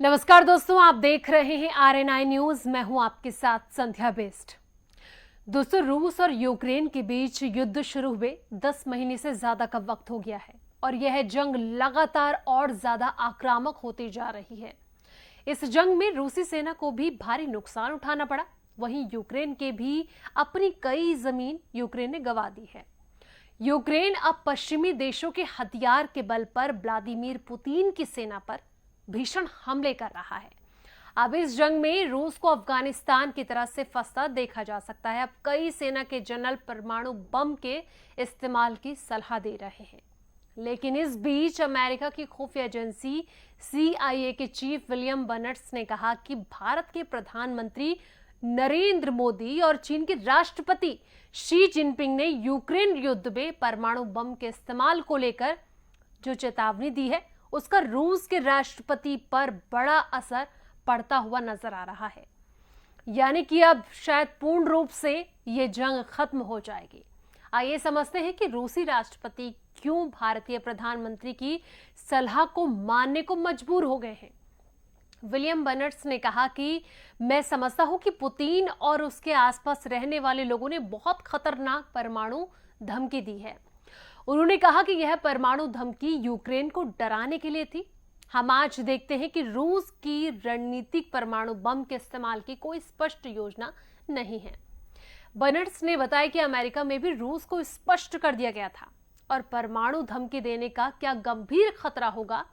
नमस्कार दोस्तों, आप देख रहे हैं RNI न्यूज। मैं हूं आपके साथ संध्या बेस्ट। दोस्तों, रूस और यूक्रेन के बीच युद्ध शुरू हुए 10 महीने से ज्यादा का वक्त हो गया है और यह जंग लगातार और ज्यादा आक्रामक होती जा रही है। इस जंग में रूसी सेना को भी भारी नुकसान उठाना पड़ा। वहीं यूक्रेन के भी अपनी कई जमीन यूक्रेन ने गंवा दी है। यूक्रेन अब पश्चिमी देशों के हथियार के बल पर व्लादिमीर पुतिन की सेना पर भीषण हमले कर रहा है। अब इस जंग में रूस को अफगानिस्तान की तरह से फंसता देखा जा सकता है। अब कई सेना के जनरल परमाणु बम के इस्तेमाल की सलाह दे रहे हैं। लेकिन इस बीच अमेरिका की खुफिया एजेंसी CIA के चीफ विलियम बर्नस ने कहा कि भारत के प्रधानमंत्री नरेंद्र मोदी और चीन के राष्ट्रपति शी जिनपिंग ने यूक्रेन युद्ध में परमाणु बम के इस्तेमाल को लेकर जो चेतावनी दी है, उसका रूस के राष्ट्रपति पर बड़ा असर पड़ता हुआ नजर आ रहा है। यानी कि अब शायद पूर्ण रूप से ये जंग खत्म हो जाएगी। आइए समझते हैं कि रूसी राष्ट्रपति क्यों भारतीय प्रधानमंत्री की सलाह को मानने को मजबूर हो गए हैं। विलियम बर्नस ने कहा कि मैं समझता हूं कि पुतिन और उसके आसपास रहने वाले लोगों ने बहुत खतरनाक परमाणु धमकी दी है। उन्होंने कहा कि यह परमाणु धमकी यूक्रेन को डराने के लिए थी। हम आज देखते हैं कि रूस की रणनीतिक परमाणु बम के इस्तेमाल की कोई स्पष्ट योजना नहीं है। बर्नस ने बताया कि अमेरिका में भी रूस को स्पष्ट कर दिया गया था और परमाणु धमकी देने का क्या गंभीर खतरा होगा।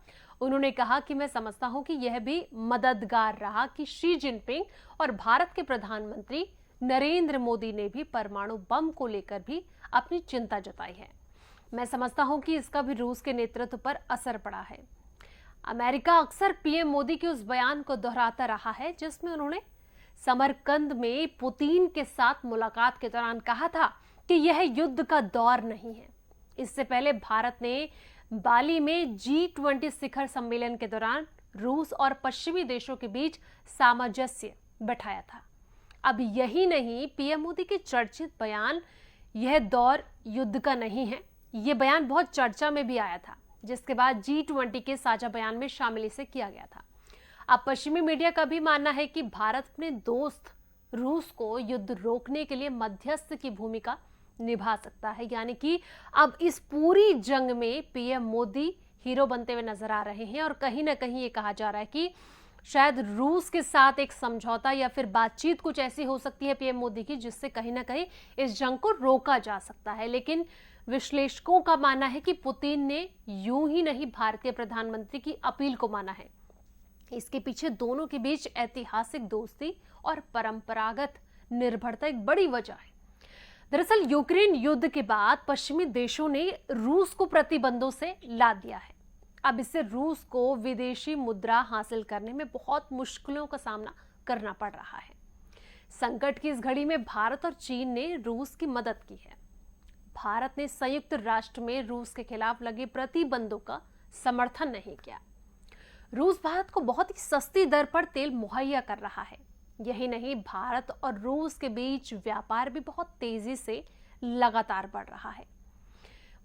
उन्होंने कहा कि मैं समझता हूं कि यह भी मददगार रहा कि शी जिनपिंग और भारत के प्रधानमंत्री नरेंद्र मोदी ने भी परमाणु बम को लेकर भी अपनी चिंता जताई है। मैं समझता हूं कि इसका भी रूस के नेतृत्व पर असर पड़ा है। अमेरिका अक्सर पीएम मोदी के उस बयान को दोहराता रहा है जिसमें उन्होंने समरकंद में पुतिन के साथ मुलाकात के दौरान कहा था कि यह युद्ध का दौर नहीं है। इससे पहले भारत ने बाली में G20 शिखर सम्मेलन के दौरान रूस और पश्चिमी देशों के बीच सामंजस्य बैठाया था। अब यही नहीं, पीएम मोदी के चर्चित बयान यह दौर युद्ध का नहीं है, ये बयान बहुत चर्चा में भी आया था, जिसके बाद G20 के साझा बयान में शामिल इसे किया गया था। अब पश्चिमी मीडिया का भी मानना है कि भारत अपने दोस्त रूस को युद्ध रोकने के लिए मध्यस्थ की भूमिका निभा सकता है। यानी कि अब इस पूरी जंग में पीएम मोदी हीरो बनते हुए नजर आ रहे हैं और कहीं ना कहीं ये कहा जा रहा है कि शायद रूस के साथ एक समझौता या फिर बातचीत कुछ ऐसी हो सकती है पीएम मोदी की, जिससे कहीं ना कहीं इस जंग को रोका जा सकता है। लेकिन विश्लेषकों का मानना है कि पुतिन ने यूं ही नहीं भारतीय प्रधानमंत्री की अपील को माना है। इसके पीछे दोनों के बीच ऐतिहासिक दोस्ती और परंपरागत निर्भरता एक बड़ी वजह है। दरअसल यूक्रेन युद्ध के बाद पश्चिमी देशों ने रूस को प्रतिबंधों से लाद दिया है। अब इससे रूस को विदेशी मुद्रा हासिल करने में बहुत मुश्किलों का सामना करना पड़ रहा है। संकट की इस घड़ी में भारत और चीन ने रूस की मदद की है। भारत ने संयुक्त राष्ट्र में रूस के खिलाफ लगे प्रतिबंधों का समर्थन नहीं किया। रूस भारत को बहुत ही सस्ती दर पर तेल मुहैया कर रहा है। यही नहीं, भारत और रूस के बीच व्यापार भी बहुत तेजी से लगातार बढ़ रहा है।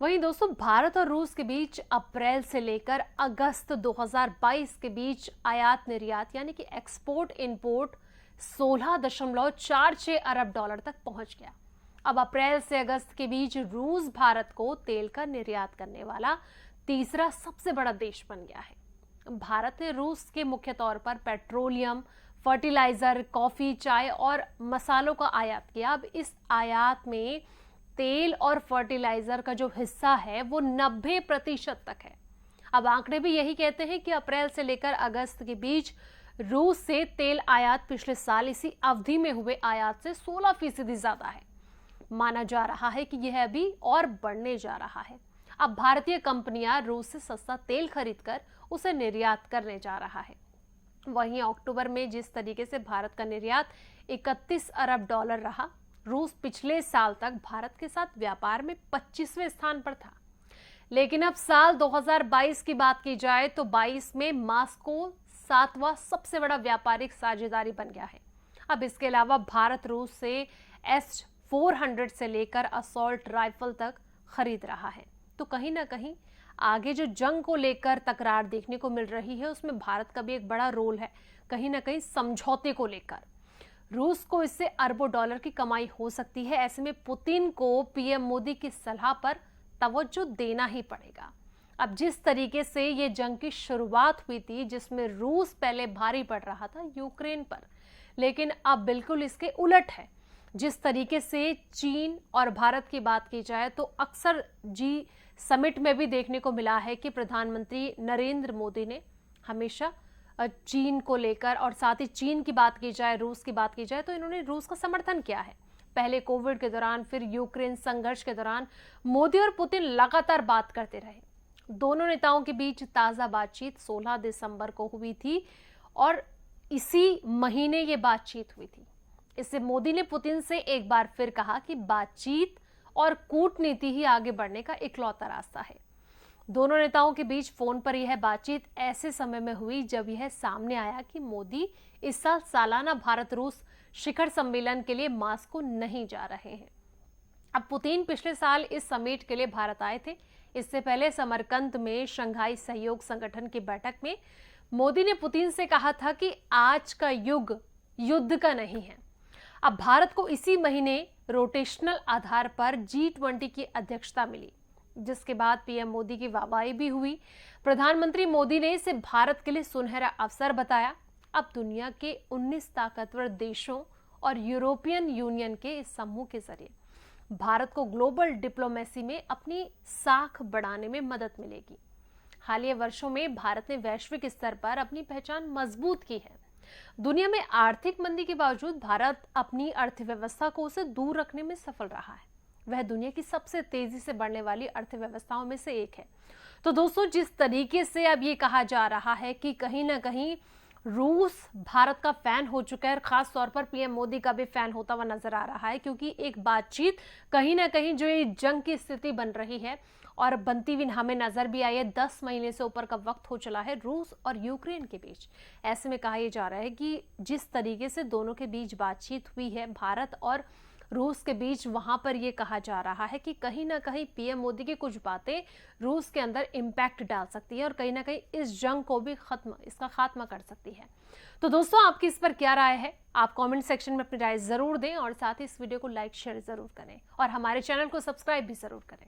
वहीं दोस्तों, भारत और रूस के बीच अप्रैल से लेकर अगस्त 2022 के बीच आयात निर्यात यानी कि एक्सपोर्ट इंपोर्ट $16.46 अरब तक पहुंच गया। अब अप्रैल से अगस्त के बीच रूस भारत को तेल का निर्यात करने वाला तीसरा सबसे बड़ा देश बन गया है। भारत ने रूस के मुख्य तौर पर पेट्रोलियम, फर्टिलाइजर, कॉफी, चाय और मसालों का आयात किया। अब इस आयात में तेल और फर्टिलाइजर का जो हिस्सा है वो 90% तक है। अब आंकड़े भी यही कहते हैं कि अप्रैल से लेकर अगस्त के बीच रूस से तेल आयात पिछले साल इसी अवधि में हुए आयात से 16% ज्यादा है। माना जा रहा है कि यह अभी और बढ़ने जा रहा है। अब भारतीय कंपनियां रूस से सस्ता तेल खरीदकर उसे निर्यात करने जा रहा है। वहीं अक्टूबर में जिस तरीके से भारत का निर्यात 31 अरब डॉलर रहा, रूस पिछले साल तक भारत के साथ व्यापार में 25वें स्थान पर था। लेकिन अब साल 2022 की बात की जाए तो 22 में मॉस्को 7वां सबसे बड़ा व्यापारिक साझेदारी बन गया है। अब इसके अलावा भारत रूस से S-400 से लेकर असॉल्ट राइफल तक खरीद रहा है। तो कहीं ना कहीं आगे जो जंग को लेकर तकरार देखने को मिल रही है उसमें भारत का भी एक बड़ा रोल है, कहीं ना कहीं समझौते को लेकर। रूस को इससे अरबों डॉलर की कमाई हो सकती है। ऐसे में पुतिन को पीएम मोदी की सलाह पर तवज्जो देना ही पड़ेगा। अब जिस तरीके से ये जंग की शुरुआत हुई थी, जिसमें रूस पहले भारी पड़ रहा था यूक्रेन पर, लेकिन अब बिल्कुल इसके उलट है। जिस तरीके से चीन और भारत की बात की जाए तो अक्सर जी समिट में भी देखने को मिला है कि प्रधानमंत्री नरेंद्र मोदी ने हमेशा चीन को लेकर, और साथ ही चीन की बात की जाए, रूस की बात की जाए तो इन्होंने रूस का समर्थन किया है। पहले कोविड के दौरान, फिर यूक्रेन संघर्ष के दौरान मोदी और पुतिन लगातार बात करते रहे। दोनों नेताओं के बीच ताजा बातचीत 16 दिसंबर को हुई थी और इसी महीने ये बातचीत हुई थी। इससे मोदी ने पुतिन से एक बार फिर कहा कि बातचीत और कूटनीति ही आगे बढ़ने का इकलौता रास्ता है। दोनों नेताओं के बीच फोन पर यह बातचीत ऐसे समय में हुई जब यह सामने आया कि मोदी इस साल सालाना भारत रूस शिखर सम्मेलन के लिए मास्को नहीं जा रहे हैं। अब पुतिन पिछले साल इस समिट के लिए भारत आए थे। इससे पहले समरकंद में शंघाई सहयोग संगठन की बैठक में मोदी ने पुतिन से कहा था कि आज का युग युद्ध का नहीं है। अब भारत को इसी महीने रोटेशनल आधार पर G20 की अध्यक्षता मिली, जिसके बाद पीएम मोदी की वाहवाही भी हुई। प्रधानमंत्री मोदी ने इसे भारत के लिए सुनहरा अवसर बताया। अब दुनिया के 19 ताकतवर देशों और यूरोपियन यूनियन के इस समूह के जरिए भारत को ग्लोबल डिप्लोमेसी में अपनी साख बढ़ाने में मदद मिलेगी। हालिया वर्षों में भारत ने वैश्विक स्तर पर अपनी पहचान मजबूत की है। दुनिया में आर्थिक मंदी के बावजूद भारत अपनी अर्थव्यवस्था को उसे दूर रखने में सफल रहा है। वह दुनिया की सबसे तेजी से बढ़ने वाली अर्थव्यवस्थाओं में से एक है। तो दोस्तों, जिस तरीके से अब ये कहा जा रहा है कि कहीं ना कहीं रूस भारत का फैन हो चुका है, और खास तौर पर पीएम मोदी का भी फैन होता हुआ नजर आ रहा है, क्योंकि एक बातचीत कहीं ना कहीं जो ये जंग की स्थिति बन रही है और बनती हुई हमें नजर भी आई है, 10 महीने से ऊपर का वक्त हो चला है रूस और यूक्रेन के बीच। ऐसे में कहा यह जा रहा है कि जिस तरीके से दोनों के बीच बातचीत हुई है भारत और रूस के बीच, वहां पर यह कहा जा रहा है कि कहीं ना कहीं पीएम मोदी की कुछ बातें रूस के अंदर इम्पैक्ट डाल सकती है और कहीं ना कहीं इस जंग को भी इसका खात्मा कर सकती है। तो दोस्तों, आपकी इस पर क्या राय है? आप कमेंट सेक्शन में अपनी राय जरूर दें और साथ ही इस वीडियो को लाइक शेयर जरूर करें और हमारे चैनल को सब्सक्राइब भी जरूर करें।